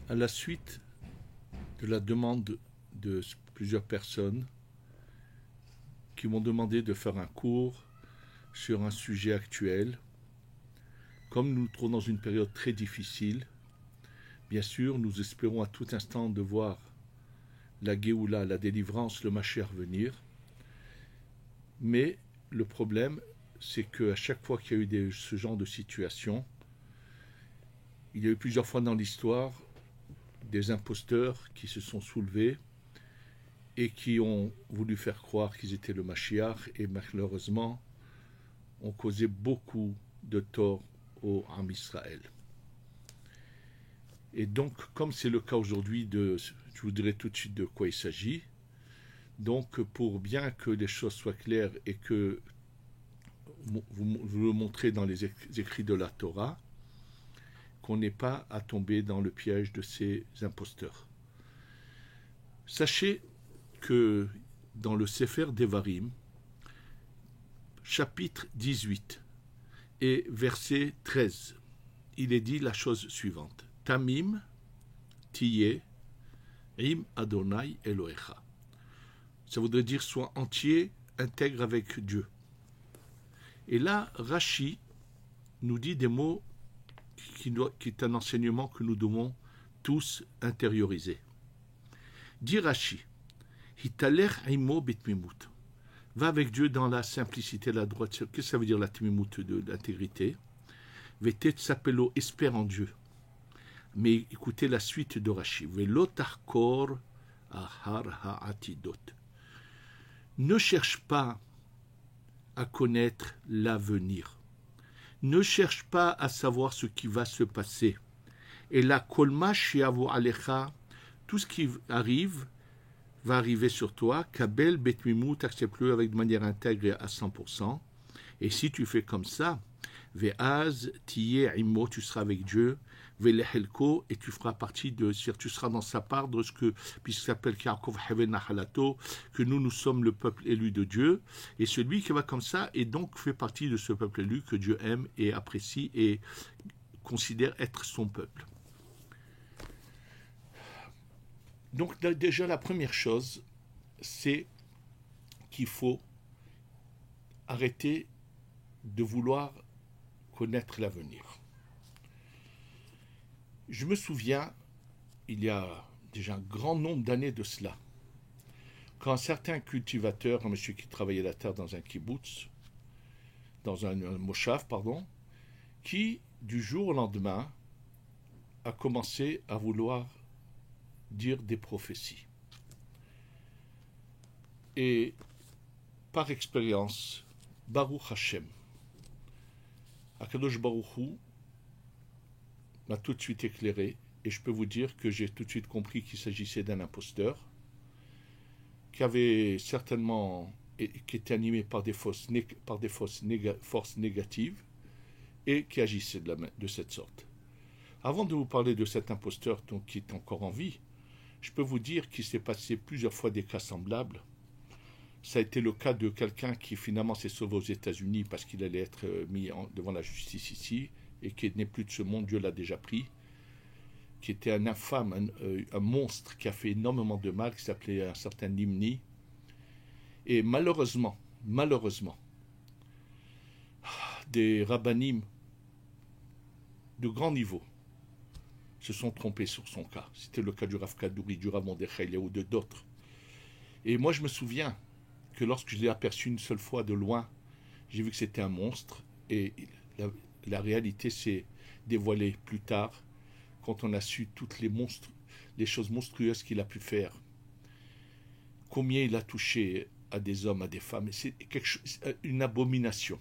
À la suite de la demande de plusieurs personnes qui m'ont demandé de faire un cours sur un sujet actuel, comme nous nous trouvons dans une période très difficile, bien sûr, nous espérons à tout instant de voir la Géoula, la délivrance, le Mashiach venir. Mais le problème, c'est qu'à chaque fois qu'il y a eu ce genre de situation, il y a eu plusieurs fois dans l'histoire des imposteurs qui se sont soulevés et qui ont voulu faire croire qu'ils étaient le Mashiach et malheureusement ont causé beaucoup de tort au Am Israël. Et donc, comme c'est le cas aujourd'hui, je vous dirai tout de suite de quoi il s'agit. Donc, pour bien que les choses soient claires et que vous le montrez dans les écrits de la Torah, qu'on n'ait pas à tomber dans le piège de ces imposteurs. Sachez que dans le Sefer Devarim, chapitre 18 et verset 13, il est dit la chose suivante. Tamim tiye im Adonai Elohecha. Ça voudrait dire sois entier, intègre avec Dieu. Et là, Rashi nous dit des mots qui est un enseignement que nous devons tous intérioriser. Dit Rashi, Hitaler imo betmimut. Va avec Dieu dans la simplicité, la droiture. Qu'est-ce que ça veut dire la tmimut de l'intégrité? Vetet sapelo, espère en Dieu. Mais écoutez la suite de Rashi. Velo tarkor ahar ha'atidot. Ne cherche pas à connaître l'avenir. Ne cherche pas à savoir ce qui va se passer. Et la kolma shiavu alecha, tout ce qui arrive va arriver sur toi. Kabel betmimut, accepte-le avec de manière intègre à 100%. Et si tu fais comme ça, ve'az tiye imo, tu seras avec Dieu. Ve'lehelko, et tu feras partie de, tu seras dans sa part de ce que, puisqu'il s'appelle Yaakov Heven Nahalato, que nous sommes le peuple élu de Dieu, et celui qui va comme ça, et donc fait partie de ce peuple élu que Dieu aime et apprécie et considère être son peuple. Donc déjà la première chose, c'est qu'il faut arrêter de vouloir connaître l'avenir. Je me souviens, il y a déjà un grand nombre d'années de cela, quand un certain cultivateur, un monsieur qui travaillait la terre dans un kibbutz, dans un moshav, qui, du jour au lendemain, a commencé à vouloir dire des prophéties. Et par expérience, Baruch Hashem, Akadosh Baruch Hu m'a tout de suite éclairé, et je peux vous dire que j'ai tout de suite compris qu'il s'agissait d'un imposteur, qui avait certainement, qui était animé par des forces négatives, et qui agissait de cette sorte. Avant de vous parler de cet imposteur qui est encore en vie, je peux vous dire qu'il s'est passé plusieurs fois des cas semblables. Ça a été le cas de quelqu'un qui finalement s'est sauvé aux États-Unis parce qu'il allait être mis devant la justice ici, et qui n'est plus de ce monde, Dieu l'a déjà pris, qui était un infâme, un monstre qui a fait énormément de mal, qui s'appelait un certain Nimni. Et malheureusement, des rabbanim de grand niveau se sont trompés sur son cas. C'était le cas du Rav Kadouri, du Rav Mordechai ou de d'autres. Et moi je me souviens que lorsque je l'ai aperçu une seule fois de loin, j'ai vu que c'était un monstre, et la réalité s'est dévoilée plus tard, quand on a su toutes les choses monstrueuses qu'il a pu faire. Combien il a touché à des hommes, à des femmes. C'est une abomination.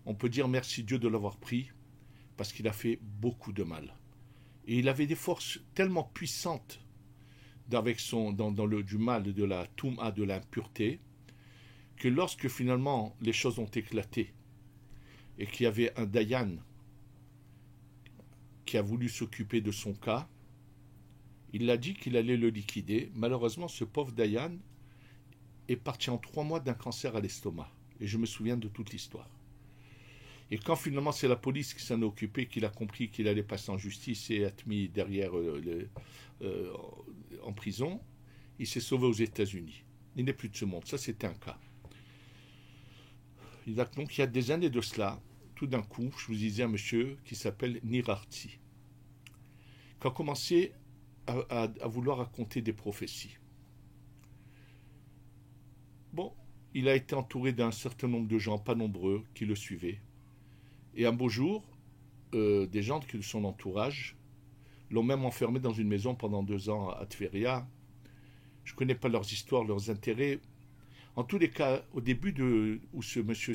On peut dire merci Dieu de l'avoir pris, parce qu'il a fait beaucoup de mal. Et il avait des forces tellement puissantes avec du mal, de la touma, de l'impureté, que lorsque finalement les choses ont éclaté, et qu'il y avait un Dayan qui a voulu s'occuper de son cas, il a dit qu'il allait le liquider. Malheureusement, ce pauvre Dayan est parti en 3 mois d'un cancer à l'estomac. Et je me souviens de toute l'histoire. Et quand finalement c'est la police qui s'en est occupée, qu'il a compris qu'il allait passer en justice et être mis derrière euh, en prison, il s'est sauvé aux États-Unis. Il n'est plus de ce monde. Ça, c'était un cas. Donc, il y a des années de cela, tout d'un coup, je vous disais un monsieur qui s'appelle Nir Artzi, qui a commencé à vouloir raconter des prophéties. Bon, il a été entouré d'un certain nombre de gens, pas nombreux, qui le suivaient. Et un beau jour, des gens de son entourage l'ont même enfermé dans une maison pendant 2 ans à Tveria. Je ne connais pas leurs histoires, leurs intérêts. En tous les cas, au début où ce monsieur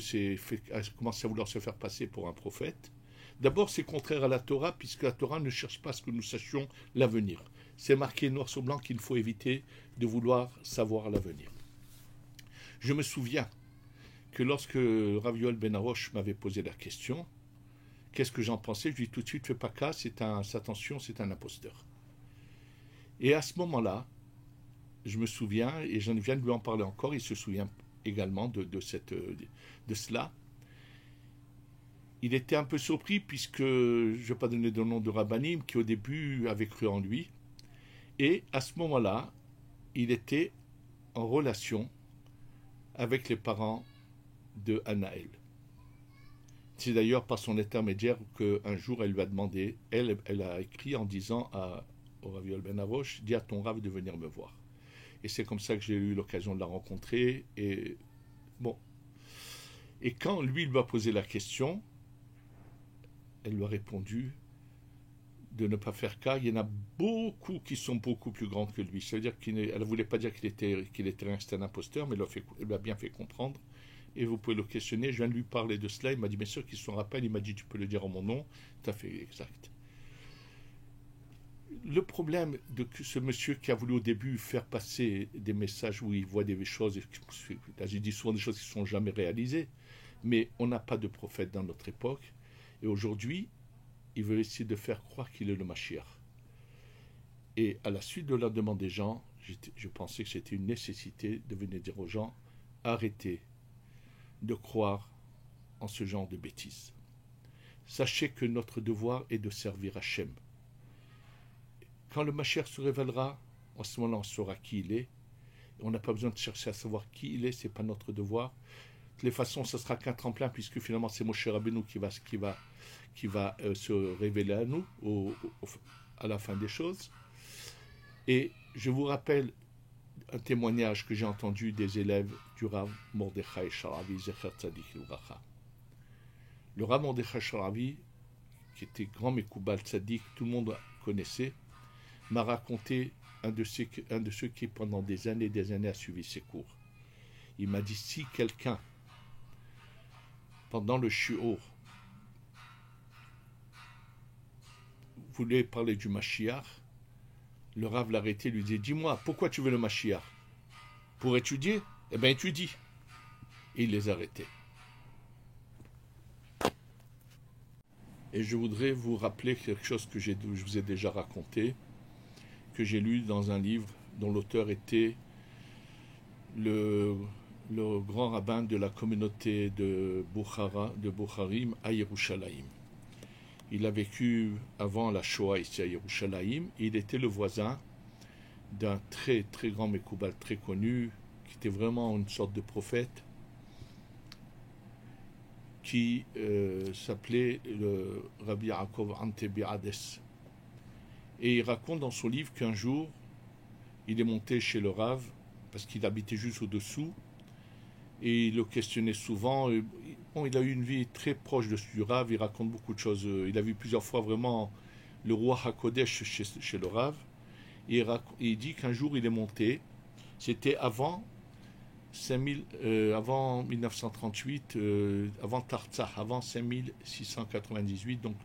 a commencé à vouloir se faire passer pour un prophète, d'abord c'est contraire à la Torah, puisque la Torah ne cherche pas à ce que nous sachions l'avenir. C'est marqué noir sur blanc qu'il faut éviter de vouloir savoir l'avenir. Je me souviens que lorsque Rav Yoel Ben Arosh m'avait posé la question, qu'est-ce que j'en pensais? Je lui ai dit tout de suite, fais pas cas, attention, c'est un imposteur. Et à ce moment-là, je me souviens, et je viens de lui en parler encore, il se souvient également de cela. Il était un peu surpris, puisque je ne vais pas donner de nom de Rabbanim, qui au début avait cru en lui. Et à ce moment-là, il était en relation avec les parents de Anaël. C'est d'ailleurs par son intermédiaire qu'un jour elle lui a demandé, elle a écrit en disant au Rav Yoel Ben Arosh, dis à ton Rav de venir me voir. Et c'est comme ça que j'ai eu l'occasion de la rencontrer. Et bon. Et quand lui a posé la question, elle lui a répondu de ne pas faire cas. Il y en a beaucoup qui sont beaucoup plus grands que lui. C'est-à-dire qu'elle ne voulait pas dire qu'il était un imposteur, mais elle lui a bien fait comprendre. Et vous pouvez le questionner. Je viens de lui parler de cela. Il m'a dit, bien sûr qu'il s'en rappelle. Il m'a dit, tu peux le dire en mon nom. Tout à fait exact. Le problème de ce monsieur qui a voulu au début faire passer des messages où il voit des choses, là j'ai dit souvent des choses qui ne sont jamais réalisées, mais on n'a pas de prophète dans notre époque, et aujourd'hui, il veut essayer de faire croire qu'il est le Mashiach. Et à la suite de la demande des gens, je pensais que c'était une nécessité de venir dire aux gens, arrêtez de croire en ce genre de bêtises. Sachez que notre devoir est de servir Hachem. Quand le Mashiach se révélera, en ce moment-là, on saura qui il est. On n'a pas besoin de chercher à savoir qui il est, ce n'est pas notre devoir. De toutes les façons, ce ne sera qu'un tremplin, puisque finalement, c'est Moshe Rabbeinu qui va se révéler à nous à la fin des choses. Et je vous rappelle un témoignage que j'ai entendu des élèves du Rav Mordechai Sharavi, Zecher Tzadik Livracha. Le Rav Mordechai Sharavi, qui était grand Mekoubal Tzadik, tout le monde connaissait, m'a raconté un de ceux qui pendant des années a suivi ses cours. Il m'a dit, si quelqu'un pendant le shiur voulait parler du Mashiach, le Rav l'a arrêté, lui dit, dis-moi, pourquoi tu veux le Mashiach? Pour étudier? Eh bien étudie. Et il les arrêtait. Et je voudrais vous rappeler quelque chose que je vous ai déjà raconté, que j'ai lu dans un livre dont l'auteur était le grand rabbin de la communauté de Bukharim à Yerushalayim. Il a vécu avant la Shoah ici à Yerushalayim. Il était le voisin d'un très très grand Mekoubal très connu, qui était vraiment une sorte de prophète, qui s'appelait le Rabbi Yaakov Antebi Hades. Et il raconte dans son livre qu'un jour, il est monté chez le Rav, parce qu'il habitait juste au-dessous, et il le questionnait souvent. Bon, il a eu une vie très proche du Rav, il raconte beaucoup de choses. Il a vu plusieurs fois vraiment le roi HaKodesh chez le Rav, et il dit qu'un jour il est monté, c'était avant 1938, avant Tartsah, avant 5698, donc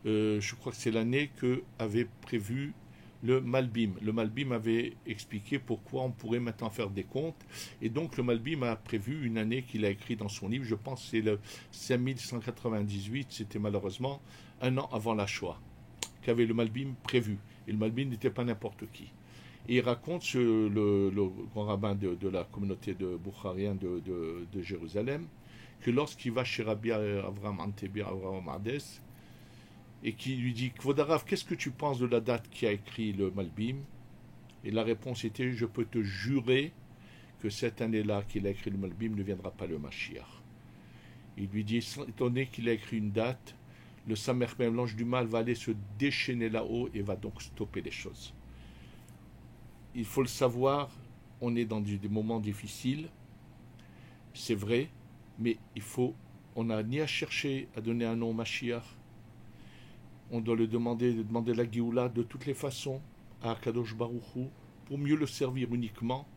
je crois que c'est l'année que avait prévu le Malbim. Le Malbim avait expliqué pourquoi on pourrait maintenant faire des comptes, et donc le Malbim a prévu une année qu'il a écrit dans son livre, je pense que c'est le 5198, c'était malheureusement un an avant la Shoah, qu'avait le Malbim prévu, et le Malbim n'était pas n'importe qui. Et il raconte le grand rabbin de la communauté de Bukharien de Jérusalem, que lorsqu'il va chez Rabbi Avraham Antebi Avraham Hades, et qui lui dit, Kvod Harav, qu'est-ce que tu penses de la date qui a écrit le Malbim? Et la réponse était, je peux te jurer que cette année-là qu'il a écrit le Malbim ne viendra pas le Mashiach. Il lui dit, étant donné qu'il a écrit une date, le Samer Mem, l'ange du mal, va aller se déchaîner là-haut et va donc stopper les choses. Il faut le savoir, on est dans des moments difficiles, c'est vrai, mais on n'a ni à chercher à donner un nom au Mashiach, on doit de demander la Géoula de toutes les façons à Kadosh Baruch Hu, pour mieux le servir uniquement.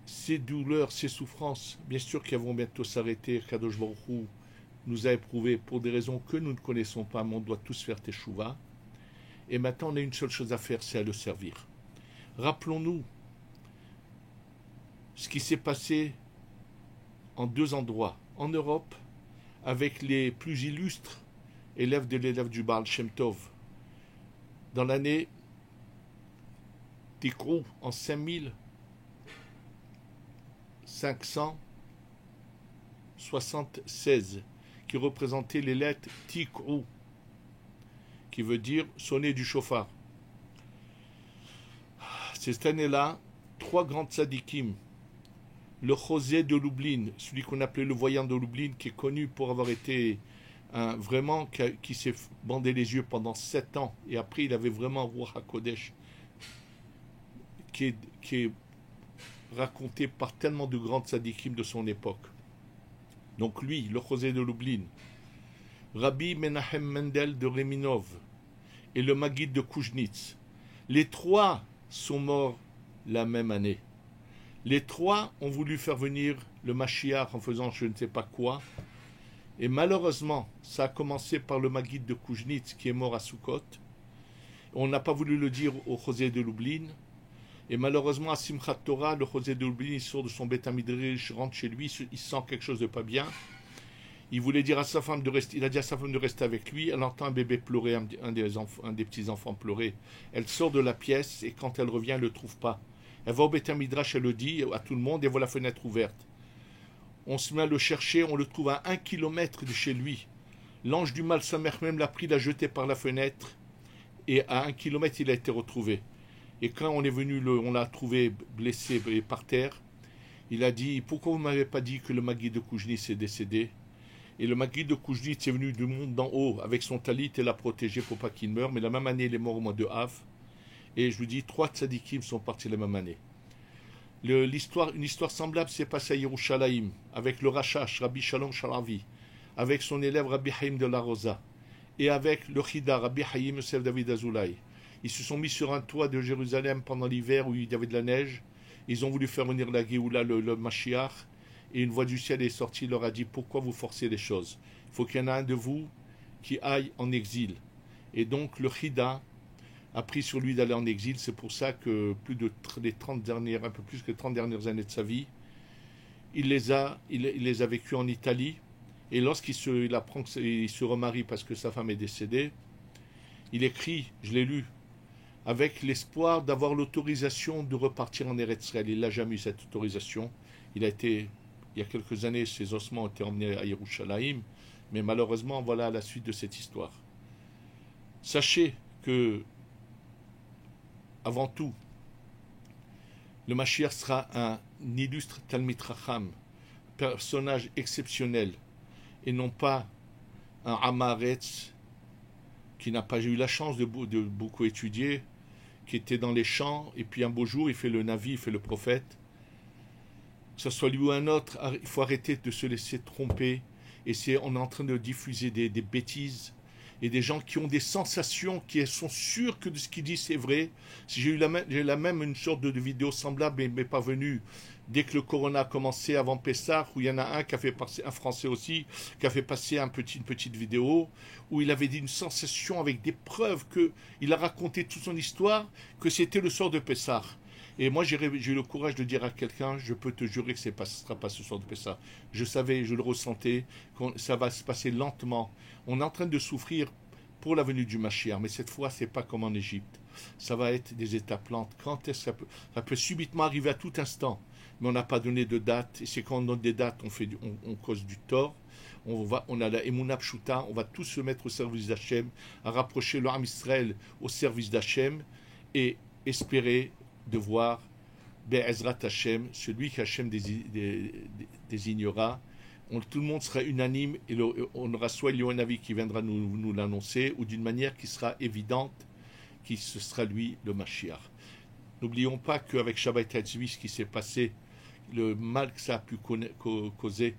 Ces douleurs, ces souffrances, bien sûr qu'elles vont bientôt s'arrêter. Kadosh Baruch Hu nous a éprouvés pour des raisons que nous ne connaissons pas, mais on doit tous faire teshuva. Et maintenant, on a une seule chose à faire, c'est à le servir. Rappelons-nous ce qui s'est passé en 2 endroits. En Europe, avec les plus illustres élèves de l'élève du Baal Shem Tov. Dans l'année Tikrou, en 5576, qui représentait les lettres Tikrou, qui veut dire sonner du chauffard. C'est cette année-là, 3 grands tzadikim, le José de Lublin, celui qu'on appelait le voyant de Lublin, qui est connu pour avoir été vraiment qui s'est bandé les yeux pendant 7 ans, et après il avait vraiment Ruach HaKodesh, qui est raconté par tellement de grands tzadikim de son époque. Donc lui, le José de Lublin, Rabbi Menachem Mendel de Reminov et le Maguid de Kuznits, les 3 sont morts la même année. Les 3 ont voulu faire venir le Mashiach en faisant je ne sais pas quoi. Et malheureusement, ça a commencé par le Maguid de Kuznits qui est mort à Sukkot. On n'a pas voulu le dire au José de Lublin. Et malheureusement, à Simchat Torah, le José de Lublin, il sort de son Beth Midrash, rentre chez lui, il sent quelque chose de pas bien. Il voulait dire à sa femme de rester, il a dit à sa femme de rester avec lui. Elle entend un bébé pleurer, un des petits enfants pleurer. Elle sort de la pièce et quand elle revient, elle ne le trouve pas. Elle va au Beth Midrash, elle le dit à tout le monde et voit la fenêtre ouverte. On se met à le chercher, on le trouve à 1 kilomètre de chez lui. L'ange du mal, sa mère même, l'a pris, l'a jeté par la fenêtre. Et à 1 kilomètre, il a été retrouvé. Et quand on est venu, on l'a trouvé blessé par terre. Il a dit, pourquoi vous ne m'avez pas dit que le Maguid de Kuznits est décédé? Et le Maguid de Kuznits est venu du monde d'en haut avec son talit et l'a protégé pour pas qu'il meure. Mais la même année, il est mort au mois de Av. Et je vous dis, 3 tzadikim sont partis la même année. Une histoire semblable s'est passée à Yerushalayim, avec le Rashash, Rabbi Shalom Sharavi, avec son élève Rabbi Haïm de la Rosa, et avec le Chida, Rabbi Haïm Yosef David Azoulay. Ils se sont mis sur un toit de Jérusalem pendant l'hiver où il y avait de la neige. Ils ont voulu faire venir la Géoula, le Mashiach, et une voix du ciel est sortie, leur a dit, pourquoi vous forcez les choses? Il faut qu'il y en ait un de vous qui aille en exil. Et donc le Chida a pris sur lui d'aller en exil. C'est pour ça que un peu plus que les 30 dernières années de sa vie, il les a vécues en Italie. Et lorsqu'il apprend qu'il se remarie parce que sa femme est décédée, il écrit, je l'ai lu, avec l'espoir d'avoir l'autorisation de repartir en Eretz Israël. Il n'a jamais eu cette autorisation. Il y a quelques années, ses ossements ont été emmenés à Yerushalayim, mais malheureusement, voilà la suite de cette histoire. Sachez que avant tout, le Mashiach sera un illustre Talmid Chacham, personnage exceptionnel, et non pas un Amaretz qui n'a pas eu la chance de beaucoup étudier, qui était dans les champs, et puis un beau jour, il fait le Navi, il fait le prophète. Que ce soit lui ou un autre, il faut arrêter de se laisser tromper, et on est en train de diffuser des bêtises, et des gens qui ont des sensations, qui sont sûrs que de ce qu'ils disent c'est vrai. J'ai eu la même une sorte de vidéo semblable, mais pas venue, dès que le Corona a commencé avant Pessah, où il y en a un qui a fait passer, un Français aussi, qui a fait passer une petite vidéo, où il avait dit une sensation avec des preuves, il a raconté toute son histoire, que c'était le soir de Pessah. Et moi, j'ai eu le courage de dire à quelqu'un, je peux te jurer que ce ne sera pas ce soir de Pessah. Je savais, je le ressentais, que ça va se passer lentement. On est en train de souffrir pour la venue du Mashiach, mais cette fois, ce n'est pas comme en Égypte. Ça va être des étapes lentes. Quand est-ce que ça peut subitement arriver à tout instant. mais on n'a pas donné de date. Et c'est quand on donne des dates, on cause du tort. On a la Emunah Pshuta, on va tous se mettre au service d'Hachem, à rapprocher le Ham Israël au service d'Hachem et espérer de voir Be'ezrat Hachem, celui qu'Hachem désignera. Tout le monde sera unanime et on aura soit Elionavi qui viendra nous l'annoncer ou d'une manière qui sera évidente, qui ce sera lui le Mashiach. N'oublions pas qu'avec Shabbat Tzvi, ce qui s'est passé, le mal que ça a pu causer,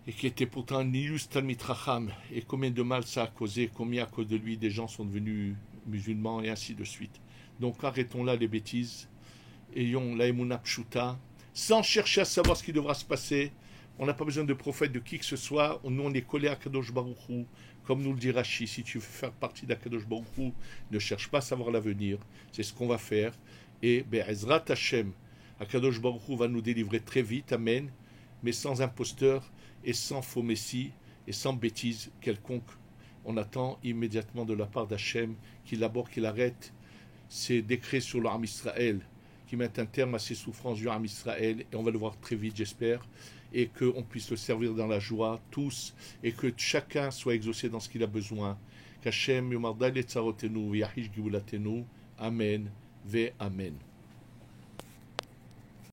et qui était pourtant Nilus Talmid Racham, et combien de mal ça a causé, combien à cause de lui des gens sont devenus musulmans, et ainsi de suite. Donc arrêtons là les bêtises, ayons la Emunah Pshuta, sans chercher à savoir ce qui devra se passer. On n'a pas besoin de prophète de qui que ce soit, nous on est collé à Kadosh Baruch Hu, comme nous le dit Rashi, si tu veux faire partie d'Akadosh Baruch Hu, ne cherche pas à savoir l'avenir, c'est ce qu'on va faire, et Be'ezrat Hashem, Akadosh Baruch Hu va nous délivrer très vite, amen, mais sans imposteur, et sans faux messie, et sans bêtises quelconque. On attend immédiatement de la part d'Hachem qu'il arrête ses décrets sur le Ham Israël, qui mette un terme à ses souffrances du Ham Israël, et on va le voir très vite, j'espère, et qu'on puisse le servir dans la joie, tous, et que chacun soit exaucé dans ce qu'il a besoin. Qu'Hachem yomardal et tzarotenu, yahish gibulatenu, amen, ve amen.